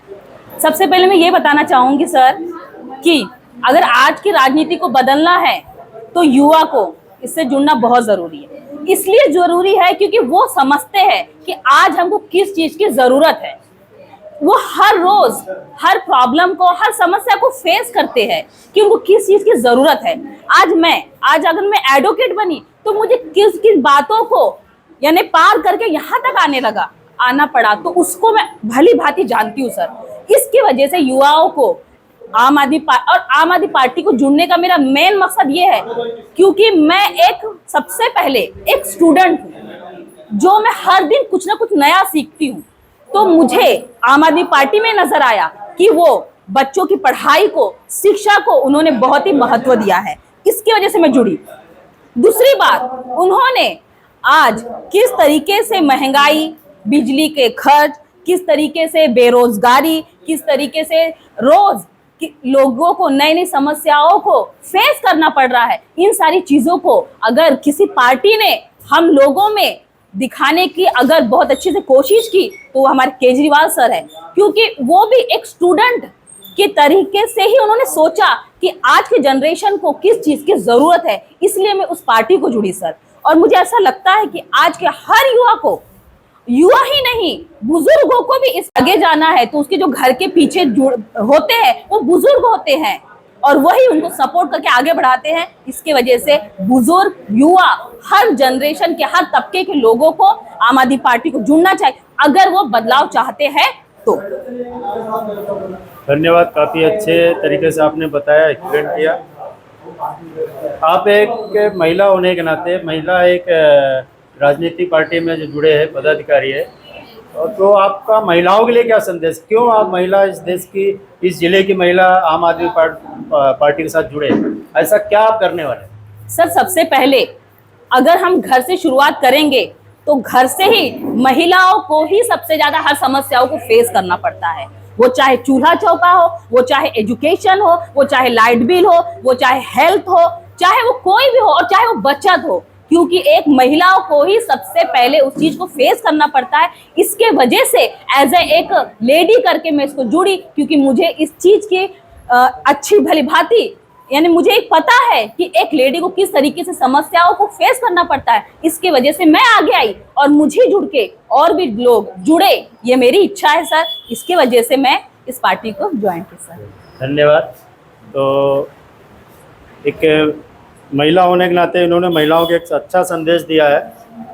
सबसे पहले मैं ये बताना चाहूँगी सर कि अगर आज की राजनीति को बदलना है तो युवा को इससे जुड़ना बहुत ज़रूरी है। इसलिए ज़रूरी है क्योंकि वो समझते हैं कि आज हमको किस चीज़ की ज़रूरत है। वो हर रोज़ हर प्रॉब्लम को, हर समस्या को फेस करते हैं कि उनको किस चीज़ की ज़रूरत है। आज अगर मैं एडवोकेट बनी तो मुझे किस किस बातों को यानी पार करके यहाँ तक आना पड़ा, तो उसको मैं भली भांति जानती हूँ सर। इसकी वजह से युवाओं को आम आदमी पार्टी को जुड़ने का मेरा मेन मकसद ये है, क्योंकि मैं सबसे पहले एक स्टूडेंट हूँ जो मैं हर दिन कुछ ना कुछ नया सीखती हूँ। तो मुझे आम आदमी पार्टी में नजर आया कि वो बच्चों की पढ़ाई को, शिक्षा को उन्होंने बहुत ही महत्व दिया है। इसकी वजह से मैं जुड़ी। दूसरी बात, उन्होंने आज किस तरीके से महंगाई, बिजली के खर्च, किस तरीके से बेरोजगारी, किस तरीके से रोज लोगों को नई नई समस्याओं को फेस करना पड़ रहा है, इन सारी चीजों को अगर किसी पार्टी ने हम लोगों में दिखाने की अगर बहुत अच्छे से कोशिश की तो वो हमारे केजरीवाल सर है। क्योंकि वो भी एक स्टूडेंट के तरीके से ही उन्होंने सोचा कि आज के जनरेशन को किस चीज़ की ज़रूरत है, इसलिए मैं उस पार्टी को जुड़ी सर। और मुझे ऐसा लगता है कि आज के हर युवा को, युवा ही नहीं बुजुर्गों को भी इस आगे जाना है, तो उसके जो घर के पीछे होते हैं वो बुजुर्ग होते हैं और वही उनको सपोर्ट करके आगे बढ़ाते हैं। इसके वजह से बुजुर्ग, युवा, हर जनरेशन के, हर तबके के लोगों को आम आदमी पार्टी को जुड़ना चाहिए अगर वो बदलाव चाहते हैं तो। धन्यवाद, काफ़ी अच्छे तरीके से आपने बताया, एक्सप्लेन किया। आप एक महिला होने के नाते, महिला एक राजनीतिक पार्टी में जो जुड़े हैं, पदाधिकारी है, तो आपका महिलाओं के लिए क्या संदेश, क्यों आप महिला इस देश की, इस जिले की महिला आम आदमी पार्टी के साथ जुड़े, ऐसा क्या आप करने वाले हैं? सर सबसे पहले अगर हम घर से शुरुआत करेंगे तो घर से ही महिलाओं को ही सबसे ज्यादा हर समस्याओं को फेस करना पड़ता है। वो चाहे चूल्हा चौका हो, वो चाहे एजुकेशन हो, वो चाहे लाइट बिल हो, वो चाहे हेल्थ हो, चाहे वो कोई भी हो, और चाहे वो बचत हो, क्योंकि एक महिलाओं को ही सबसे पहले उस चीज को फेस करना पड़ता है। इसके वजह से एज ए एक लेडी करके मैं इसको जुड़ी, क्योंकि मुझे इस चीज की अच्छी भली भांति यानी मुझे एक पता है कि एक लेडी को किस तरीके से समस्याओं को फेस करना पड़ता है। इसके वजह से मैं आगे आई और मुझे जुड़ के और भी लोग जुड़े, ये मेरी इच्छा है सर। इसके वजह से मैं इस पार्टी को ज्वाइन किया सर। धन्यवाद। तो एक महिला होने के नाते इन्होंने महिलाओं को एक अच्छा संदेश दिया है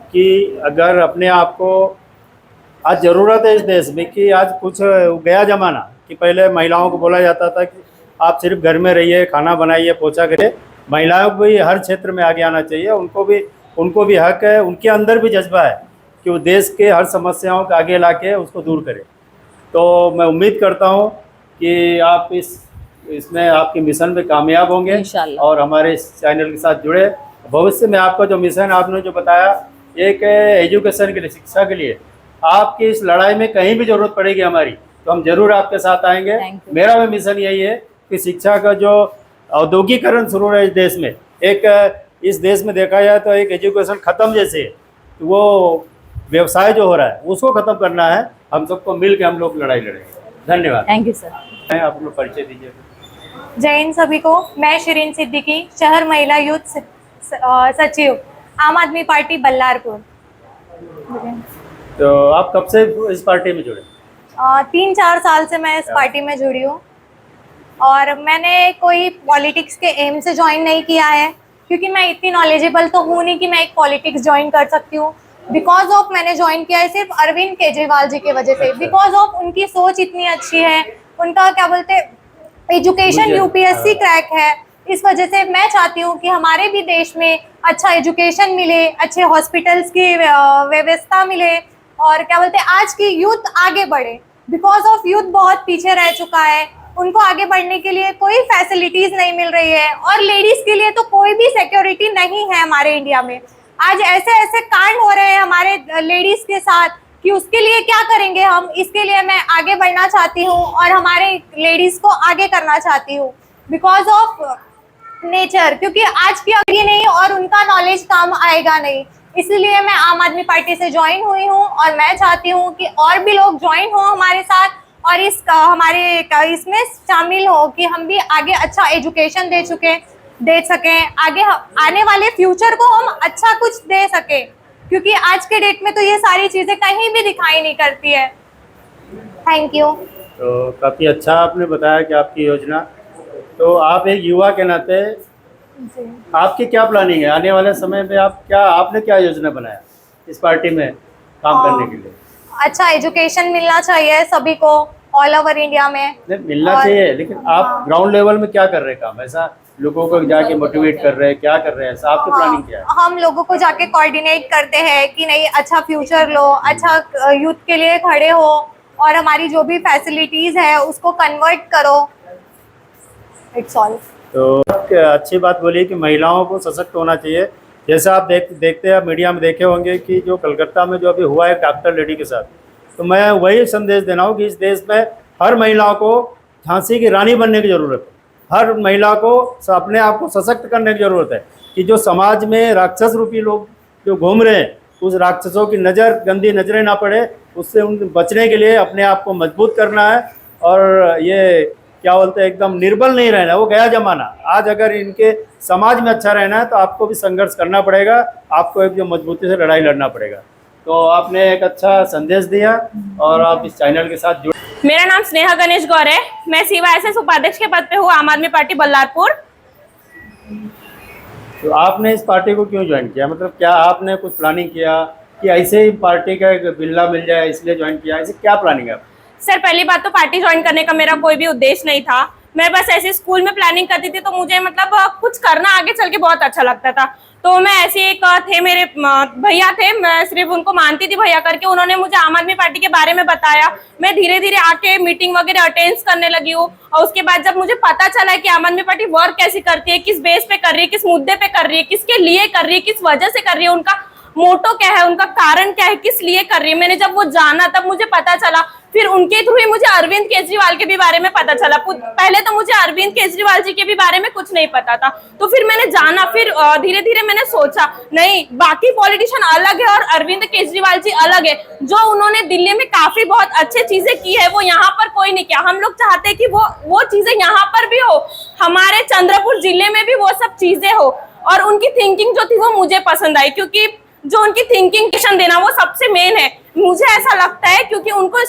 कि अगर अपने आप को, आज ज़रूरत है इस देश में कि आज कुछ गया ज़माना कि पहले महिलाओं को बोला जाता था कि आप सिर्फ घर में रहिए, खाना बनाइए, पोछा करिए। महिलाओं को भी हर क्षेत्र में आगे आना चाहिए, उनको भी हक है, उनके अंदर भी जज्बा है कि वो देश के हर समस्याओं को आगे ला के उसको दूर करें। तो मैं उम्मीद करता हूँ कि आप इसमें आपके मिशन में कामयाब होंगे इंशाल्लाह। और हमारे इस चैनल के साथ जुड़े। भविष्य में आपका जो मिशन आपने जो बताया, एक एजुकेशन के लिए, शिक्षा के लिए, आपकी इस लड़ाई में कहीं भी ज़रूरत पड़ेगी हमारी, तो हम जरूर आपके साथ आएंगे। मेरा भी मिशन यही है कि शिक्षा का जो औद्योगिकरण शुरू है इस देश में, इस देश में देखा जाए तो एक एजुकेशन ख़त्म जैसे, तो वो व्यवसाय जो हो रहा है उसको ख़त्म करना है। हम सबको मिल के हम लोग लड़ाई लड़ेंगे। धन्यवाद। Thank you sir. आप लोग परिचय दीजिए। जय हिंद सभी को। मैं शिरीन सिद्दीकी, शहर महिला यूथ सचिव, आम आदमी पार्टी बल्लारपुर। तो आप कब से इस पार्टी में जुड़े? 3-4 साल से मैं इस पार्टी में जुड़ी हूँ और मैंने कोई पॉलिटिक्स के एम से ज्वाइन नहीं किया है, क्योंकि मैं इतनी नॉलेजेबल तो हूँ नहीं कि मैं एक पॉलिटिक्स ज्वाइन कर सकती हूँ। बिकॉज ऑफ मैंने ज्वाइन किया है सिर्फ अरविंद केजरीवाल जी की वजह से, बिकॉज ऑफ उनकी सोच इतनी अच्छी है, उनका क्या बोलते एजुकेशन यूपीएससी क्रैक है। इस वजह से मैं चाहती हूँ कि हमारे भी देश में अच्छा एजुकेशन मिले, अच्छे हॉस्पिटल्स की व्यवस्था मिले और क्या बोलते आज की यूथ आगे बढ़े। बिकॉज ऑफ यूथ बहुत पीछे रह चुका है, उनको आगे बढ़ने के लिए कोई फैसिलिटीज नहीं मिल रही है और लेडीज के लिए तो कोई भी सिक्योरिटी नहीं है हमारे इंडिया में। आज ऐसे ऐसे कांड हो रहे हैं हमारे लेडीज के साथ कि उसके लिए क्या करेंगे हम। इसके लिए मैं आगे बढ़ना चाहती हूँ और हमारे लेडीज को आगे करना चाहती हूँ बिकॉज ऑफ नेचर, क्योंकि आज की अभी नहीं और उनका नॉलेज काम आएगा नहीं। इसलिए मैं आम आदमी पार्टी से ज्वाइन हुई हूँ और मैं चाहती हूँ कि और भी लोग ज्वाइन हो हमारे साथ और हमारे इसमें शामिल हो कि हम भी आगे अच्छा एजुकेशन दे सकें, आगे आने वाले फ्यूचर को हम अच्छा कुछ दे सकें, क्योंकि आज के डेट में तो ये सारी चीज़ें कहीं भी दिखाई नहीं करती है। Thank you. तो काफ़ी अच्छा आपने बताया कि आपकी योजना, तो आप एक युवा के नाते आपकी क्या प्लानिंग है आने वाले समय में? आपने क्या योजना बनाया इस पार्टी में काम करने के लिए? अच्छा एजुकेशन मिलना चाहिए सभी को ऑल ओवर इंडिया में। नहीं, मिलना चाहिए, लेकिन आप ग्राउंड लेवल में क्या कर रहे हैं काम? ऐसा लोगों को जाके मोटिवेट कर रहे हैं, क्या कर रहे हैं, ऐसा आपकी प्लानिंग क्या है? हम लोगों को जाके कोऑर्डिनेट करते हैं कि नहीं अच्छा फ्यूचर लो, अच्छा यूथ के लिए खड़े हो और हमारी जो भी फैसिलिटीज है उसको कन्वर्ट करो। It's all. तो अच्छी बात बोली कि महिलाओं को सशक्त होना चाहिए। जैसा आप देखते हैं, मीडिया में देखे होंगे कि जो कलकत्ता में जो अभी हुआ है डॉक्टर लेडी के साथ, तो मैं वही संदेश देना हूँ कि इस देश में हर महिला को झांसी की रानी बनने की ज़रूरत है। हर महिला को अपने आप को सशक्त करने की ज़रूरत है कि जो समाज में राक्षस रूपी लोग जो घूम रहे हैं, उस राक्षसों की गंदी नज़रें ना पड़े, उससे उन बचने के लिए अपने आप को मजबूत करना है। और ये क्या बोलते हैं, एकदम निर्बल नहीं रहना, वो गया ज़माना। आज अगर इनके समाज में अच्छा रहना है तो आपको भी संघर्ष करना पड़ेगा, आपको एक जो मजबूती से लड़ाई लड़ना पड़ेगा। तो आपने एक अच्छा संदेश दिया और आप इस चैनल के साथ जुड़े। मेरा नाम स्नेहा गणेश गौर है, मैं CYSS उपाध्यक्ष के पद पे हूँ आम आदमी पार्टी बल्लारपुर। तो आपने इस पार्टी को क्यों ज्वाइन किया? मतलब क्या आपने कुछ प्लानिंग किया कि ऐसे ही पार्टी का एक बिल्ला मिल जाए इसलिए ज्वाइन किया? ऐसे क्या प्लानिंग है? सर पहली बात तो पार्टी ज्वाइन करने का मेरा कोई भी उद्देश्य नहीं था। मैं बस ऐसे स्कूल में प्लानिंग करती थी, तो मुझे मतलब कुछ करना आगे चल के बहुत अच्छा लगता था। तो मैं ऐसे एक थे मेरे भैया थे, मैं सिर्फ उनको मानती थी भैया करके, उन्होंने मुझे आम आदमी पार्टी के बारे में बताया। मैं धीरे धीरे आके मीटिंग वगैरह अटेंड करने लगी हूँ, और उसके बाद जब मुझे पता चला है कि आम आदमी पार्टी वर्क कैसे करती है, किस बेस पे कर रही है, किस मुद्दे पे कर रही है, किसके लिए कर रही है, किस वजह से कर रही है, उनका मोटो क्या है, उनका कारण क्या है, किस लिए कर रही है, मैंने जब वो जाना तब मुझे पता चला। फिर उनके थ्रू ही मुझे अरविंद केजरीवाल के भी बारे में पता चला। पहले तो मुझे अरविंद केजरीवाल जी के भी बारे में कुछ नहीं पता था, तो फिर मैंने जाना, फिर धीरे धीरे मैंने सोचा नहीं, बाकी पॉलिटिशियन अलग है और अरविंद केजरीवाल जी अलग है। जो उन्होंने दिल्ली में काफी बहुत अच्छी चीजें की है, वो यहाँ पर कोई नहीं किया। हम लोग चाहते हैं कि वो चीजें यहाँ पर भी हो, हमारे चंद्रपुर जिले में भी वो सब चीजें हो। और उनकी थिंकिंग जो थी वो मुझे पसंद आई, क्योंकि जो उनकी थिंकिंग देना वो सबसे मेन है, मुझे ऐसा लगता है। क्योंकि उनको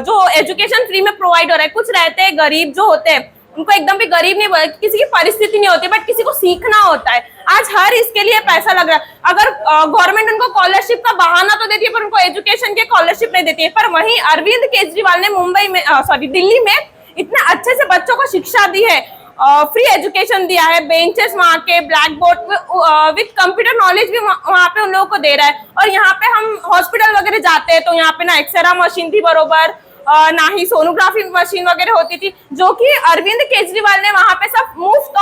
जो एजुकेशन फ्री में प्रोवाइड हो रहा है, कुछ रहते हैं गरीब जो होते हैं, उनको एकदम भी गरीब नहीं, किसी की परिस्थिति नहीं होती, बट किसी को सीखना होता है। आज हर इसके लिए पैसा लग रहा है। अगर गवर्नमेंट उनको स्कॉलरशिप का बहाना तो देती है, पर उनको एजुकेशन के स्कॉलरशिप नहीं देती है। पर वहीं अरविंद केजरीवाल ने मुंबई में दिल्ली में इतने अच्छे से बच्चों को शिक्षा दी है, फ्री एजुकेशन दिया है, बेंचेस वहाँ के, black board with computer knowledge भी वहाँ पे उन लोगों को दे रहा है। और यहाँ पे हम हॉस्पिटल वगैरह जाते हैं तो यहाँ पे ना एक्सरा मशीन थी बरोबर, ना ही सोनोग्राफी मशीन वगैरह होती थी, जो कि अरविंद केजरीवाल ने वहाँ पे सब मुफ्त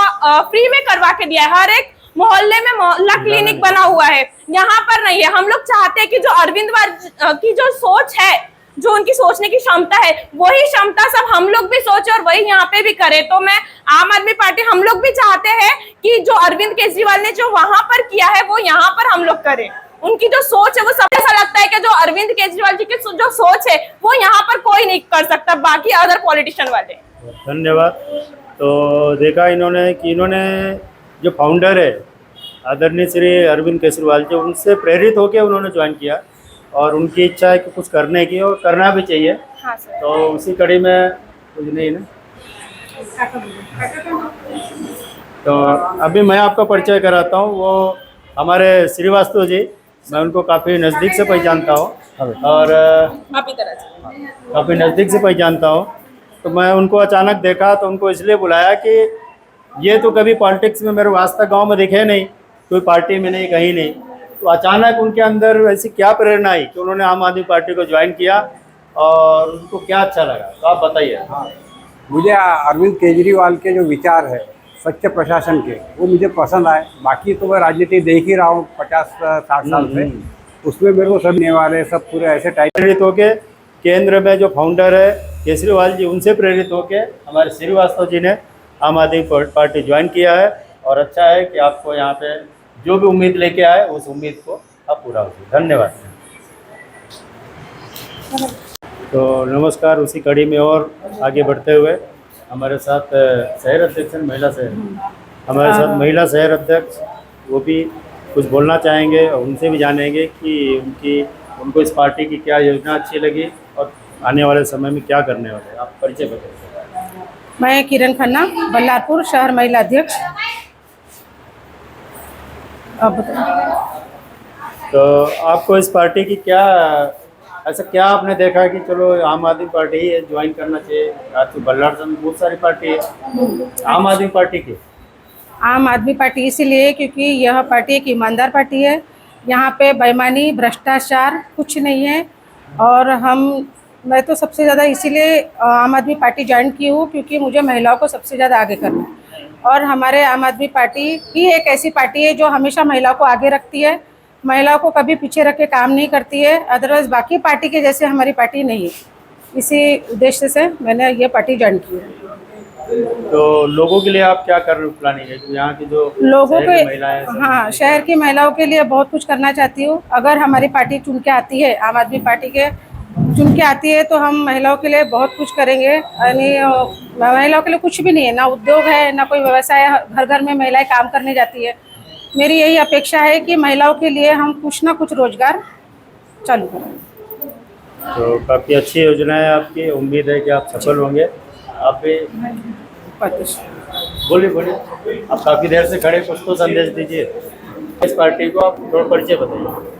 फ्री में करवा के दिया है। हर एक मोहल्ले में मोहल्ला क्लिनिक बना हुआ है, यहाँ पर नहीं है। हम लोग चाहते हैं कि जो अरविंद की जो सोच है, जो उनकी सोचने की क्षमता है, वही क्षमता सब हम लोग भी सोचे और वही यहाँ पे भी करे। तो मैं आम आदमी पार्टी, हम लोग भी चाहते हैं कि जो अरविंद केजरीवाल ने जो वहां पर किया है वो यहाँ पर हम लोग करें। उनकी जो सोच है वो सबसे ऐसा लगता है कि जो अरविंद केजरीवाल जी की जो सोच है वो यहाँ पर कोई नहीं कर सकता, बाकी अदर पॉलिटिशियन वाले। धन्यवाद। तो देखा इन्होंने कि इन्होंने जो फाउंडर है आदरणीय श्री अरविंद केजरीवाल जी, उनसे प्रेरित होकर उन्होंने ज्वाइन किया और उनकी इच्छा है कि कुछ करने की, और करना भी चाहिए। हाँ सर। तो उसी कड़ी में कुछ नहीं ना, तो अभी मैं आपका परिचय कराता हूँ। वो हमारे श्रीवास्तव जी, मैं उनको काफ़ी नज़दीक से पहचानता हूँ और काफ़ी नज़दीक से पहचानता हूँ। तो मैं उनको अचानक देखा तो उनको इसलिए बुलाया कि ये तो कभी पॉलिटिक्स में मेरे आज तक गाँव में दिखे नहीं, कोई पार्टी में नहीं, कहीं नहीं। तो अचानक उनके अंदर ऐसी क्या प्रेरणा आई कि उन्होंने आम आदमी पार्टी को ज्वाइन किया और उनको क्या अच्छा लगा, तो आप बताइए। हाँ, मुझे अरविंद केजरीवाल के जो विचार है स्वच्छ प्रशासन के, वो मुझे पसंद आए। बाकी तो मैं राजनीति देख ही रहा हूँ 50-60 साल से, उसमें मेरे को सब वाले सब पूरे ऐसे प्रेरित होके केंद्र में जो फाउंडर है केजरीवाल जी, उनसे प्रेरित होके हमारे श्रीवास्तव जी ने आम आदमी पार्टी ज्वाइन किया है। और अच्छा है कि आपको यहाँ पे जो भी उम्मीद लेके आए उस उम्मीद को आप पूरा हो। धन्यवाद। तो नमस्कार। उसी कड़ी में और आगे बढ़ते हुए हमारे साथ शहर अध्यक्ष, महिला शहर, हमारे साथ महिला शहर अध्यक्ष, वो भी कुछ बोलना चाहेंगे और उनसे भी जानेंगे कि उनको इस पार्टी की क्या योजना अच्छी लगी और आने वाले समय में क्या करने वाले। आप परिचय बताइए। मैं किरण खन्ना, बल्लारपुर शहर महिला अध्यक्ष। आप बताइए। तो आपको इस पार्टी की क्या, ऐसा क्या आपने देखा कि चलो आम आदमी पार्टी ही ज्वाइन करना चाहिए? आज तो बल्लारपुर में बहुत सारी पार्टी है, आम आदमी पार्टी की। आम आदमी पार्टी इसीलिए क्योंकि यह पार्टी एक ईमानदार पार्टी है, यहाँ पे बेईमानी भ्रष्टाचार कुछ नहीं है। और मैं तो सबसे ज़्यादा इसीलिए आम आदमी पार्टी ज्वाइन की हूँ क्योंकि मुझे महिलाओं को सबसे ज़्यादा आगे करना है। और हमारे आम आदमी पार्टी ही एक ऐसी पार्टी है जो हमेशा महिलाओं को आगे रखती है, महिलाओं को कभी पीछे रख के काम नहीं करती है। अदरवाइज बाकी पार्टी के जैसे हमारी पार्टी नहीं है। इसी उद्देश्य से मैंने ये पार्टी ज्वाइन की है। तो लोगों के लिए आप क्या कर प्लानिंग है? यहाँ की जो लोगों के महिलाएं, हाँ, शहर की महिलाओं के लिए बहुत कुछ करना चाहती हूँ। अगर हमारी पार्टी चुन के आती है, आम आदमी पार्टी के चुन के आती है, तो हम महिलाओं के लिए बहुत कुछ करेंगे। यानी महिलाओं के लिए कुछ भी नहीं है, ना उद्योग है, ना कोई व्यवसाय। घर घर में महिलाएं काम करने जाती है। मेरी यही अपेक्षा है कि महिलाओं के लिए हम कुछ ना कुछ रोजगार चालू करें। तो काफ़ी अच्छी योजना है आपकी, उम्मीद है कि आप सफल होंगे। आप भी बोलिए, आप काफ़ी देर से खड़े, कुछ तो संदेश दीजिए इस पार्टी को। आप थोड़ा परिचय बताइए।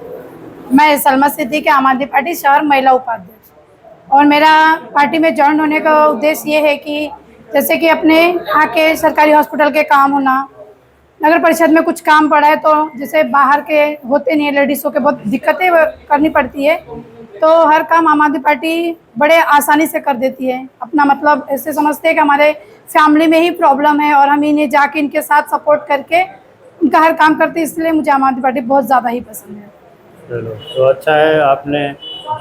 मैं सलमा सिद्दीकी, आम आदमी पार्टी शहर महिला उपाध्यक्ष। और मेरा पार्टी में ज्वाइन होने का उद्देश्य ये है कि जैसे कि अपने यहाँ के सरकारी हॉस्पिटल के काम होना, नगर परिषद में कुछ काम पड़ा है तो जैसे बाहर के होते नहीं है, लेडीज़ों के बहुत दिक्कतें करनी पड़ती है, तो हर काम आम आदमी पार्टी बड़े आसानी से कर देती है। अपना मतलब ऐसे समझते हैं कि हमारे फैमिली में ही प्रॉब्लम है और हम इन्हें जाके इनके साथ सपोर्ट करके उनका हर काम करते हैं, इसलिए मुझे आम आदमी पार्टी बहुत ज़्यादा ही पसंद है। चलो, तो अच्छा है आपने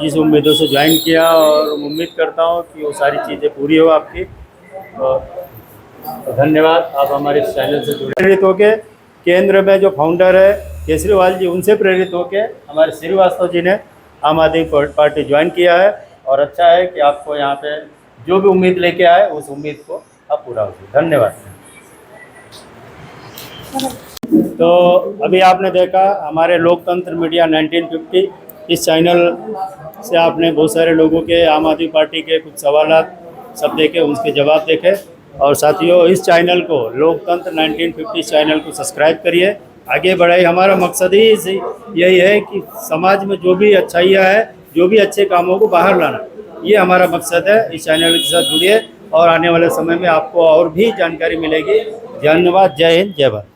जिस उम्मीदों से ज्वाइन किया, और उम्मीद करता हूँ कि वो सारी चीज़ें पूरी हो आपकी। तो धन्यवाद, आप हमारे इस चैनल से जुड़े। प्रेरित होके केंद्र में जो फाउंडर है केजरीवाल जी, उनसे प्रेरित होके हमारे श्रीवास्तव जी ने आम आदमी पार्टी ज्वाइन किया है, और अच्छा है कि आपको यहाँ पे जो भी उम्मीद लेके आए उस उम्मीद को आप पूरा हो। धन्यवाद। तो अभी आपने देखा हमारे लोकतंत्र मीडिया 1950, इस चैनल से आपने बहुत सारे लोगों के आम आदमी पार्टी के कुछ सवालात सब देखे, उसके जवाब देखे। और साथियों, इस चैनल को लोकतंत्र 1950 चैनल को सब्सक्राइब करिए, आगे बढ़ाइए। हमारा मकसद ही यही है कि समाज में जो भी अच्छाइयाँ है, जो भी अच्छे कामों को बाहर लाना, ये हमारा मकसद है। इस चैनल के साथ जुड़िए और आने वाले समय में आपको और भी जानकारी मिलेगी। धन्यवाद। जय हिंद, जय भारत।